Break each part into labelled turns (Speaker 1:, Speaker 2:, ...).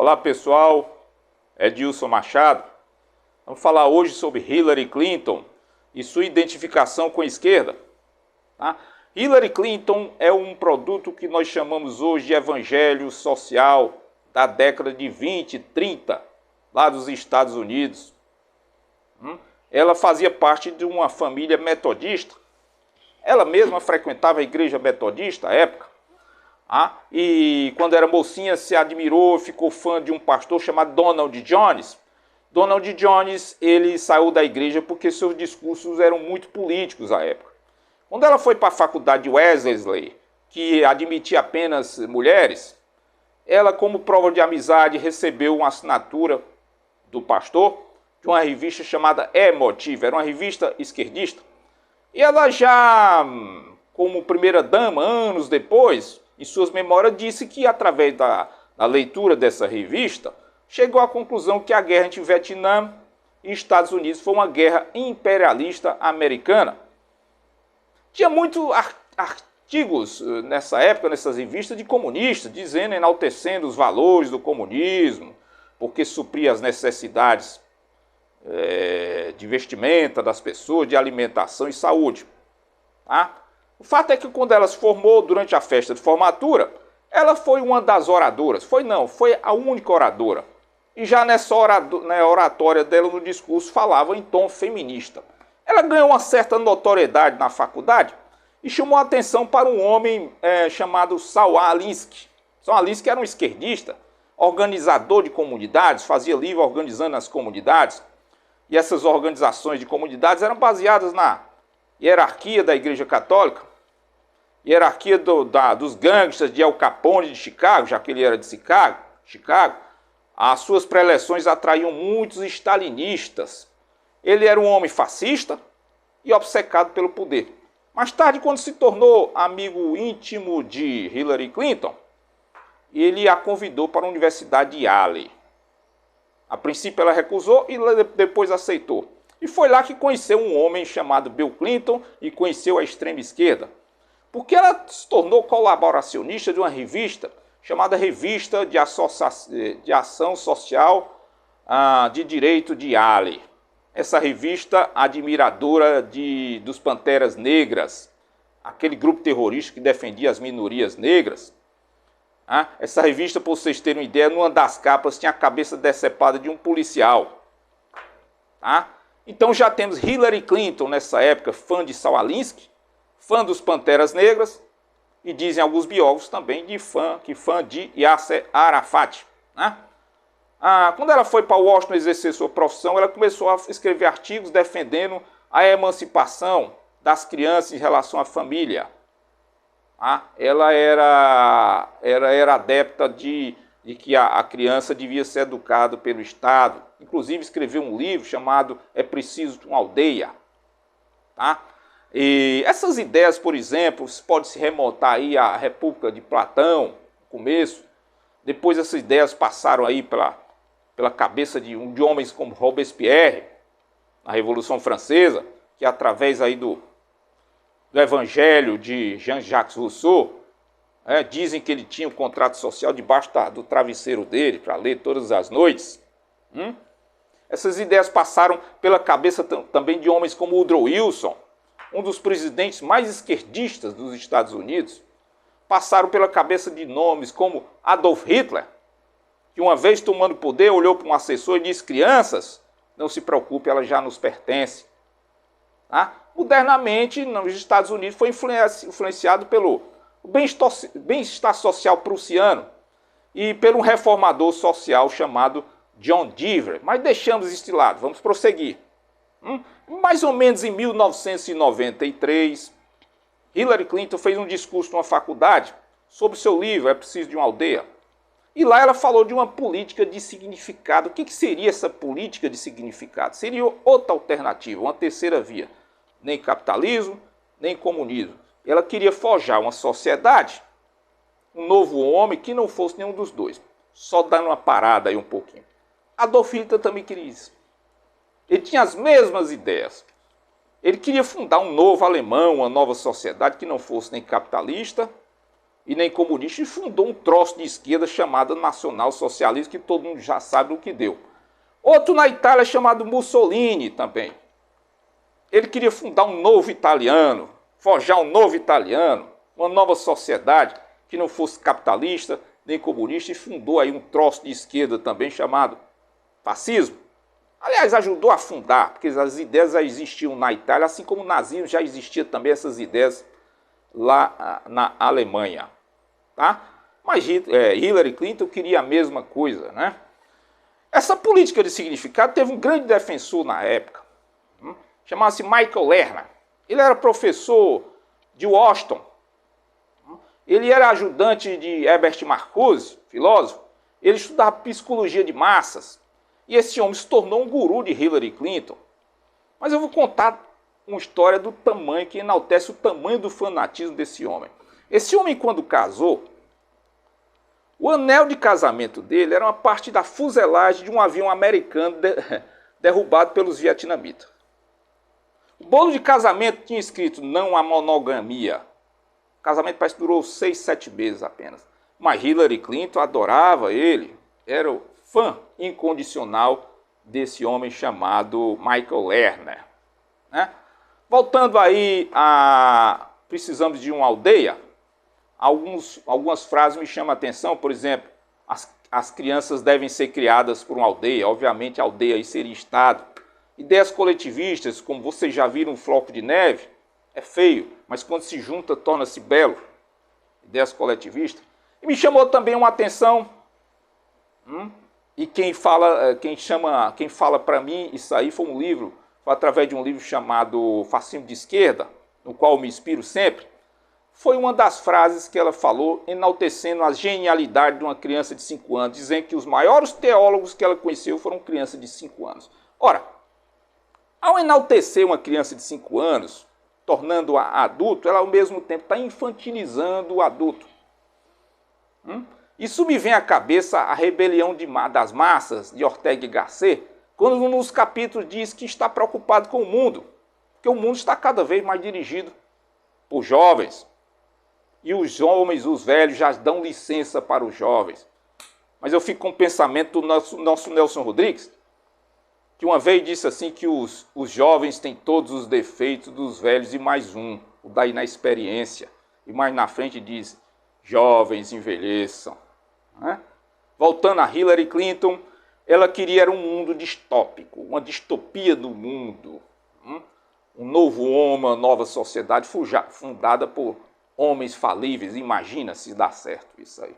Speaker 1: Olá pessoal, Edilson Machado. Vamos falar hoje sobre Hillary Clinton e sua identificação com a esquerda. Tá? Hillary Clinton é um produto que nós chamamos hoje de evangelho social da década de 20, 30, lá dos Estados Unidos. Ela fazia parte de uma família metodista. Ela mesma frequentava a igreja metodista à época. E quando era mocinha se admirou, ficou fã de um pastor chamado Donald Jones. Donald Jones, ele saiu da igreja porque seus discursos eram muito políticos à época. Quando ela foi para a faculdade de Wellesley, que admitia apenas mulheres, ela, como prova de amizade, recebeu uma assinatura do pastor de uma revista chamada Emotive, era uma revista esquerdista. E ela já, como primeira dama, anos depois, em suas memórias, disse que, através da leitura dessa revista, chegou à conclusão que a guerra entre Vietnã e Estados Unidos foi uma guerra imperialista americana. Tinha muitos artigos nessa época, nessas revistas, de comunistas, dizendo, enaltecendo os valores do comunismo, porque supria as necessidades de vestimenta das pessoas, de alimentação e saúde. Tá? O fato é que quando ela se formou durante a festa de formatura, ela foi uma das oradoras. Foi a única oradora. E já nessa oratória dela, no discurso, falava em tom feminista. Ela ganhou uma certa notoriedade na faculdade e chamou a atenção para um homem chamado Saul Alinsky. Saul Alinsky era um esquerdista, organizador de comunidades, fazia livro organizando as comunidades. E essas organizações de comunidades eram baseadas na hierarquia da Igreja Católica, hierarquia dos gangsters de Al Capone de Chicago, já que ele era de Chicago. As suas preleções atraíam muitos stalinistas. Ele era um homem fascista e obcecado pelo poder. Mais tarde, quando se tornou amigo íntimo de Hillary Clinton, ele a convidou para a Universidade de Yale. A princípio ela recusou e depois aceitou. E foi lá que conheceu um homem chamado Bill Clinton e conheceu a extrema esquerda. Porque ela se tornou colaboracionista de uma revista chamada Revista de Ação Social de Direito de Yale. Essa revista admiradora dos Panteras Negras, aquele grupo terrorista que defendia as minorias negras. Essa revista, para vocês terem uma ideia, numa das capas tinha a cabeça decepada de um policial. Então já temos Hillary Clinton nessa época, fã de Saul Alinsky, fã dos Panteras Negras, e dizem alguns biógrafos também fã de Yasser Arafat. Quando ela foi para Washington exercer sua profissão, ela começou a escrever artigos defendendo a emancipação das crianças em relação à família. Ela era adepta de que a criança devia ser educada pelo Estado. Inclusive escreveu um livro chamado É Preciso uma Aldeia. E essas ideias, por exemplo, pode se remontar aí à República de Platão, no começo. Depois essas ideias passaram aí pela cabeça de homens como Robespierre, na Revolução Francesa, que através aí do Evangelho de Jean-Jacques Rousseau, dizem que ele tinha um contrato social debaixo do travesseiro dele, para ler todas as noites. Essas ideias passaram pela cabeça também de homens como Woodrow Wilson, um dos presidentes mais esquerdistas dos Estados Unidos. Passaram pela cabeça de nomes como Adolf Hitler, que uma vez tomando poder, olhou para um assessor e disse: crianças, não se preocupe, ela já nos pertence. Modernamente, nos Estados Unidos, foi influenciado pelo bem-estar social prussiano e pelo reformador social chamado John Dewey. Mas deixamos isso de lado, vamos prosseguir. Mais ou menos em 1993, Hillary Clinton fez um discurso numa faculdade sobre seu livro É Preciso de uma Aldeia. E lá ela falou de uma política de significado. O que seria essa política de significado? Seria outra alternativa, uma terceira via. Nem capitalismo, nem comunismo. Ela queria forjar uma sociedade, um novo homem que não fosse nenhum dos dois. Só dando uma parada aí um pouquinho. Adolf Hitler também queria isso. Ele tinha as mesmas ideias. Ele queria fundar um novo alemão, uma nova sociedade que não fosse nem capitalista, e nem comunista, e fundou um troço de esquerda chamado nacional-socialismo, que todo mundo já sabe o que deu. Outro na Itália chamado Mussolini também. Ele queria fundar um novo italiano, forjar um novo italiano, uma nova sociedade que não fosse capitalista nem comunista, e fundou aí um troço de esquerda também chamado fascismo. Aliás, ajudou a fundar, porque as ideias já existiam na Itália, assim como o nazismo já existia também essas ideias lá na Alemanha. Tá? Mas Hillary Clinton queria a mesma coisa, né? Essa política de significado teve um grande defensor na época, chamava-se Michael Lerner. Ele era professor de Washington. Ele era ajudante de Herbert Marcuse, filósofo. Ele estudava psicologia de massas. E esse homem se tornou um guru de Hillary Clinton. Mas eu vou contar uma história do tamanho, que enaltece o tamanho do fanatismo desse homem. Esse homem, quando casou, o anel de casamento dele era uma parte da fuselagem de um avião americano derrubado pelos vietnamitas. O bolo de casamento tinha escrito não à monogamia. O casamento parece que durou 6, 7 meses apenas. Mas Hillary Clinton adorava ele, era o fã incondicional desse homem chamado Michael Lerner. Né? Voltando aí a precisamos de uma aldeia, algumas frases me chamam a atenção. Por exemplo, as crianças devem ser criadas por uma aldeia. Obviamente a aldeia aí seria Estado. Ideias coletivistas, como vocês já viram um floco de neve, é feio, mas quando se junta torna-se belo. Ideias coletivistas. E me chamou também uma atenção, e quem fala para mim isso aí foi através de um livro chamado Fascismo de Esquerda, no qual eu me inspiro sempre. Foi uma das frases que ela falou, enaltecendo a genialidade de uma criança de 5 anos, dizendo que os maiores teólogos que ela conheceu foram crianças de 5 anos. Ora, ao enaltecer uma criança de 5 anos, tornando-a adulto, ela ao mesmo tempo está infantilizando o adulto. Isso me vem à cabeça a rebelião das massas de Ortega y Gasset, quando nos capítulos diz que está preocupado com o mundo, porque o mundo está cada vez mais dirigido por jovens. E os homens, os velhos, já dão licença para os jovens. Mas eu fico com o pensamento do nosso Nelson Rodrigues, que uma vez disse assim que os jovens têm todos os defeitos dos velhos e mais um, o da inexperiência. E mais na frente diz, jovens envelheçam. Né? Voltando a Hillary Clinton, ela queria um mundo distópico, uma distopia do mundo. Um novo homem, uma nova sociedade fundada por homens falíveis. Imagina se dá certo isso aí.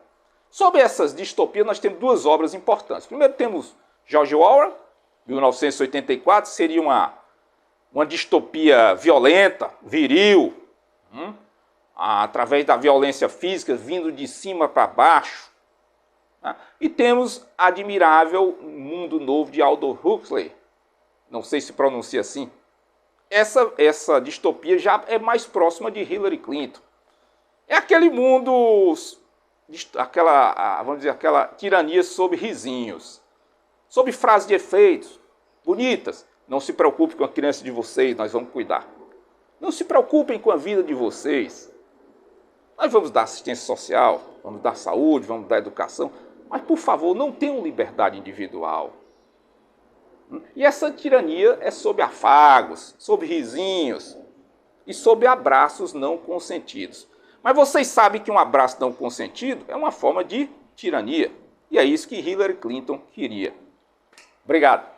Speaker 1: Sobre essas distopias, nós temos 2 obras importantes. Primeiro temos George Orwell, 1984, seria uma distopia violenta, viril, através da violência física, vindo de cima para baixo. Né? E temos Admirável Mundo Novo de Aldous Huxley, não sei se pronuncia assim. Essa distopia já é mais próxima de Hillary Clinton. É aquele mundo, vamos dizer, aquela tirania sobre risinhos, sobre frases de efeitos, bonitas. Não se preocupe com a criança de vocês, nós vamos cuidar. Não se preocupem com a vida de vocês. Nós vamos dar assistência social, vamos dar saúde, vamos dar educação. Mas, por favor, não tenham liberdade individual. E essa tirania é sobre afagos, sobre risinhos e sobre abraços não consentidos. Mas vocês sabem que um abraço não consentido é uma forma de tirania. E é isso que Hillary Clinton queria. Obrigado.